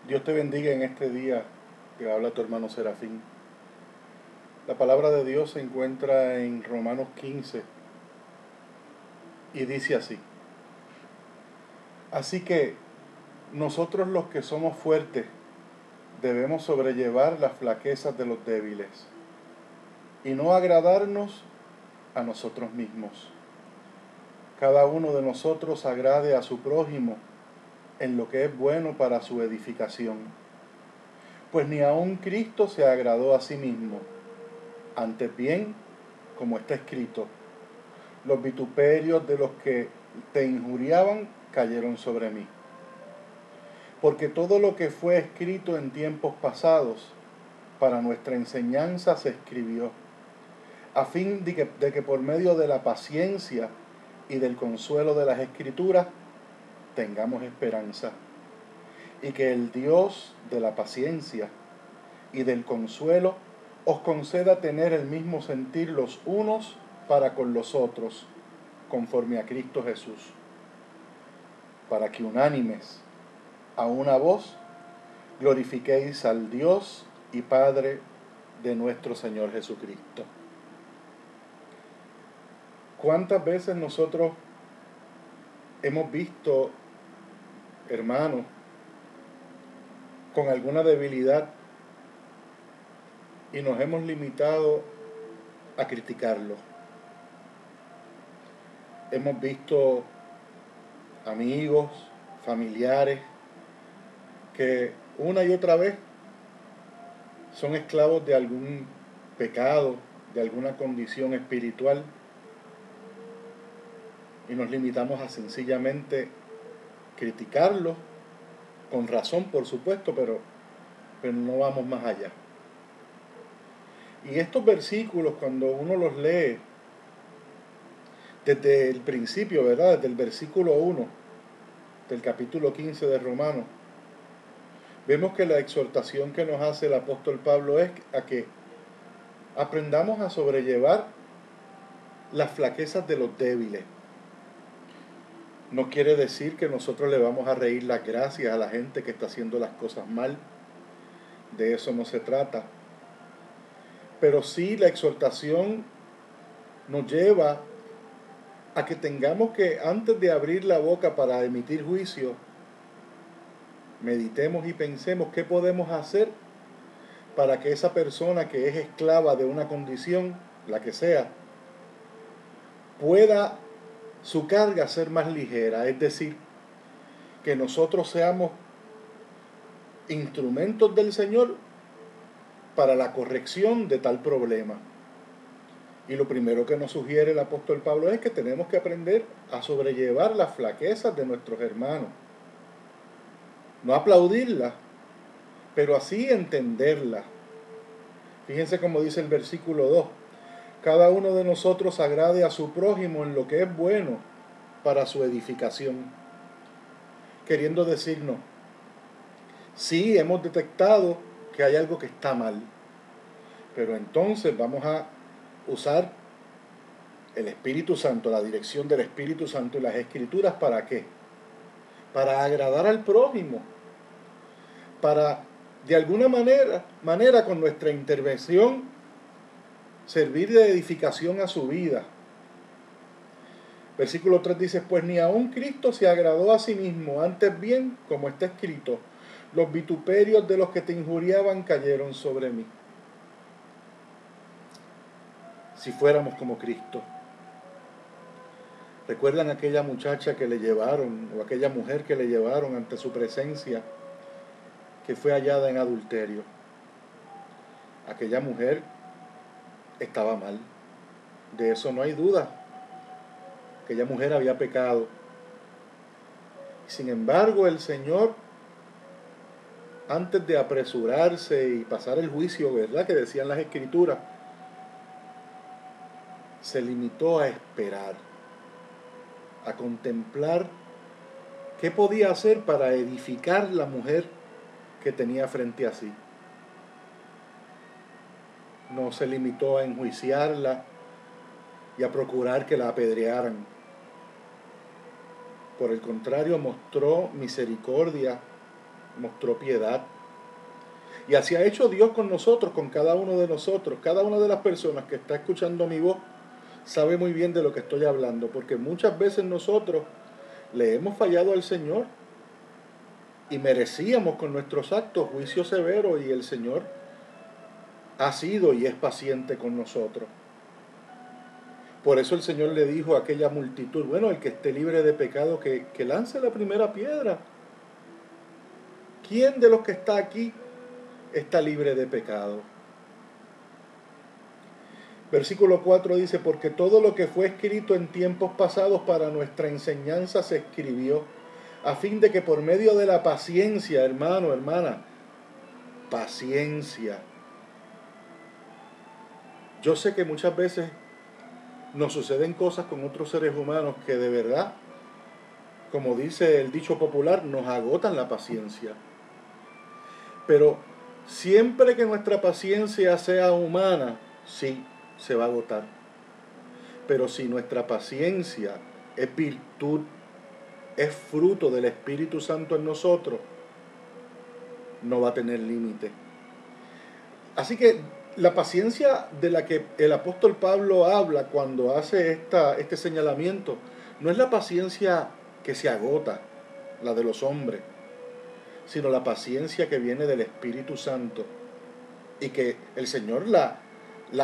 Dios te bendiga en este día, te habla tu hermano Serafín. La palabra de Dios se encuentra en Romanos 15 y dice así: Así que nosotros los que somos fuertes debemos sobrellevar las flaquezas de los débiles y no agradarnos a nosotros mismos. Cada uno de nosotros agrade a su prójimo en lo que es bueno para su edificación. Pues ni aun Cristo se agradó a sí mismo. Antes bien, como está escrito, los vituperios de los que te injuriaban cayeron sobre mí. Porque todo lo que fue escrito en tiempos pasados para nuestra enseñanza se escribió, a fin de que por medio de la paciencia y del consuelo de las Escrituras tengamos esperanza. Y que el Dios de la paciencia y del consuelo os conceda tener el mismo sentir los unos para con los otros, conforme a Cristo Jesús, para que unánimes, a una voz, glorifiquéis al Dios y Padre de nuestro Señor Jesucristo. ¿Cuántas veces nosotros hemos visto hermanos con alguna debilidad y nos hemos limitado a criticarlos? Hemos visto amigos, familiares, que una y otra vez son esclavos de algún pecado, de alguna condición espiritual, y nos limitamos a sencillamente criticarlos, con razón por supuesto, pero no vamos más allá. Y estos versículos, cuando uno los lee desde el principio, ¿verdad? Desde el versículo 1 del capítulo 15 de Romanos, vemos que la exhortación que nos hace el apóstol Pablo es a que aprendamos a sobrellevar las flaquezas de los débiles. No quiere decir que nosotros le vamos a reír las gracias a la gente que está haciendo las cosas mal. De eso no se trata. Pero sí, la exhortación nos lleva a que tengamos que, antes de abrir la boca para emitir juicio, meditemos y pensemos qué podemos hacer para que esa persona que es esclava de una condición, la que sea, pueda su carga ser más ligera. Es decir, que nosotros seamos instrumentos del Señor para la corrección de tal problema. Y lo primero que nos sugiere el apóstol Pablo es que tenemos que aprender a sobrellevar las flaquezas de nuestros hermanos. No aplaudirlas, pero así entenderlas. Fíjense cómo dice el versículo 2. Cada uno de nosotros agrade a su prójimo en lo que es bueno para su edificación. Queriendo decirnos, sí, hemos detectado que hay algo que está mal, pero entonces vamos a usar el Espíritu Santo, la dirección del Espíritu Santo y las Escrituras. ¿Para qué? Para agradar al prójimo, para de alguna manera con nuestra intervención servir de edificación a su vida. Versículo 3 dice, pues ni aun Cristo se agradó a sí mismo, antes bien, como está escrito, los vituperios de los que te injuriaban cayeron sobre mí. Si fuéramos como Cristo. ¿Recuerdan aquella muchacha que le llevaron, o aquella mujer que le llevaron ante su presencia, que fue hallada en adulterio? Aquella mujer estaba mal, de eso no hay duda. Aquella mujer había pecado. Sin embargo, el Señor, antes de apresurarse y pasar el juicio, ¿verdad?, que decían las Escrituras, se limitó a esperar, a contemplar qué podía hacer para edificar la mujer que tenía frente a sí. No se limitó a enjuiciarla y a procurar que la apedrearan. Por el contrario, mostró misericordia mostró piedad. Y así ha hecho Dios con nosotros, con cada uno de nosotros. Cada una de las personas que está escuchando mi voz sabe muy bien de lo que estoy hablando, porque muchas veces nosotros le hemos fallado al Señor y merecíamos con nuestros actos juicio severo, y el Señor ha sido y es paciente con nosotros. Por eso el Señor le dijo a aquella multitud, bueno, el que esté libre de pecado, que lance la primera piedra. ¿Quién de los que está aquí está libre de pecado? Versículo 4 dice, porque todo lo que fue escrito en tiempos pasados para nuestra enseñanza se escribió, a fin de que por medio de la paciencia, hermano, hermana, paciencia. Yo sé que muchas veces nos suceden cosas con otros seres humanos que de verdad, como dice el dicho popular, nos agotan la paciencia. Pero siempre que nuestra paciencia sea humana, sí, se va a agotar. Pero si nuestra paciencia es virtud, es fruto del Espíritu Santo en nosotros, no va a tener límite. Así que la paciencia de la que el apóstol Pablo habla cuando hace este señalamiento, no es la paciencia que se agota, la de los hombres, sino la paciencia que viene del Espíritu Santo, y que el Señor la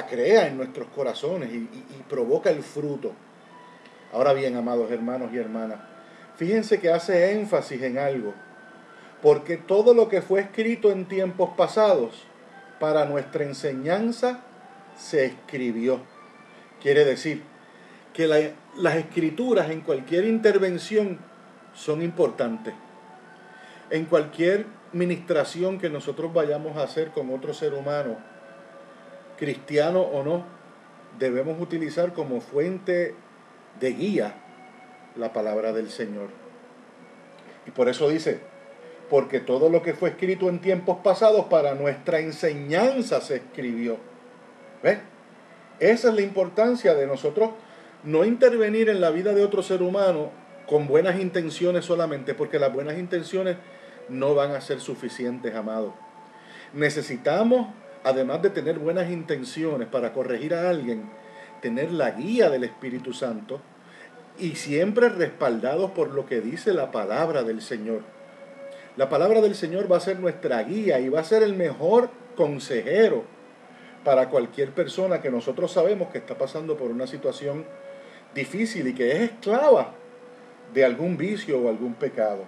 crea en nuestros corazones y provoca el fruto. Ahora bien, amados hermanos y hermanas, fíjense que hace énfasis en algo, porque todo lo que fue escrito en tiempos pasados para nuestra enseñanza se escribió. Quiere decir que las escrituras en cualquier intervención son importantes. En cualquier ministración que nosotros vayamos a hacer con otro ser humano, cristiano o no, debemos utilizar como fuente de guía la palabra del Señor. Y por eso dice, porque todo lo que fue escrito en tiempos pasados para nuestra enseñanza se escribió. ¿Ves? Esa es la importancia de nosotros no intervenir en la vida de otro ser humano con buenas intenciones solamente, porque las buenas intenciones no van a ser suficientes, amados. Necesitamos, además de tener buenas intenciones para corregir a alguien, tener la guía del Espíritu Santo, y siempre respaldados por lo que dice la palabra del Señor. La palabra del Señor va a ser nuestra guía y va a ser el mejor consejero para cualquier persona que nosotros sabemos que está pasando por una situación difícil y que es esclava de algún vicio o algún pecado.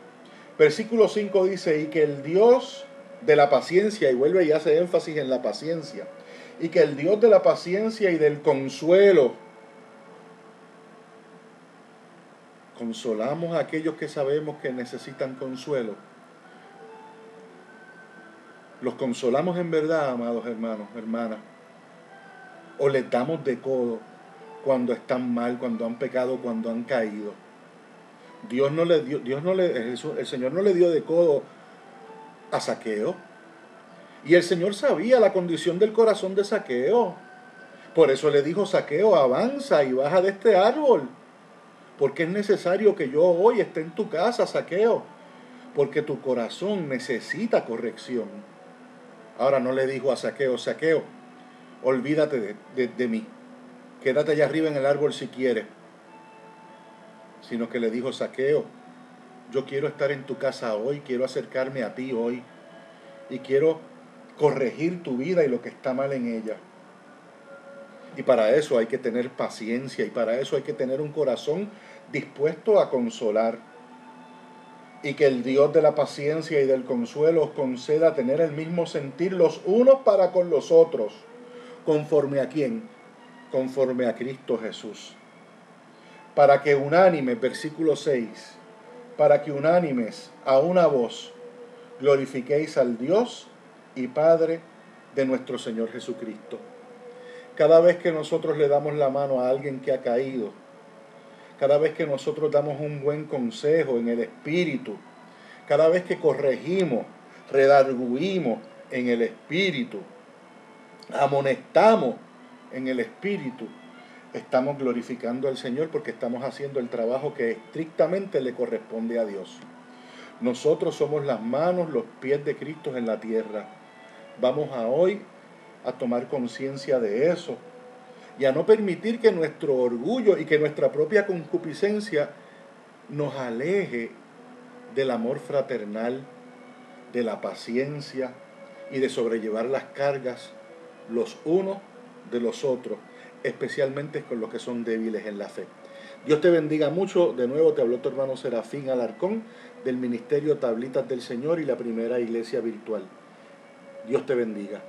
Versículo 5 dice, y que el Dios de la paciencia, y vuelve y hace énfasis en la paciencia, y que el Dios de la paciencia y del consuelo, consolamos a aquellos que sabemos que necesitan consuelo. Los consolamos en verdad, amados hermanos, hermanas, o les damos de codo cuando están mal, cuando han pecado, cuando han caído. El Señor no le dio de codo a Zaqueo. Y el Señor sabía la condición del corazón de Zaqueo. Por eso le dijo, Zaqueo, avanza y baja de este árbol, porque es necesario que yo hoy esté en tu casa, Zaqueo, porque tu corazón necesita corrección. Ahora no le dijo a Zaqueo, Zaqueo, olvídate de mí, quédate allá arriba en el árbol si quieres, sino que le dijo, Zaqueo, yo quiero estar en tu casa hoy, quiero acercarme a ti hoy, y quiero corregir tu vida y lo que está mal en ella. Y para eso hay que tener paciencia, y para eso hay que tener un corazón dispuesto a consolar. Y que el Dios de la paciencia y del consuelo os conceda tener el mismo sentir los unos para con los otros. ¿Conforme a quién? Conforme a Cristo Jesús. Para que unánimes, versículo 6, para que unánimes a una voz glorifiquéis al Dios y Padre de nuestro Señor Jesucristo. Cada vez que nosotros le damos la mano a alguien que ha caído, cada vez que nosotros damos un buen consejo en el Espíritu, cada vez que corregimos, redarguimos en el Espíritu, amonestamos en el Espíritu, estamos glorificando al Señor, porque estamos haciendo el trabajo que estrictamente le corresponde a Dios. Nosotros somos las manos, los pies de Cristo en la tierra. Vamos a hoy a tomar conciencia de eso y a no permitir que nuestro orgullo y que nuestra propia concupiscencia nos aleje del amor fraternal, de la paciencia y de sobrellevar las cargas los unos de los otros, especialmente con los que son débiles en la fe. Dios te bendiga mucho. De nuevo te habló tu hermano Serafín Alarcón del Ministerio Tablitas del Señor y la Primera Iglesia Virtual. Dios te bendiga.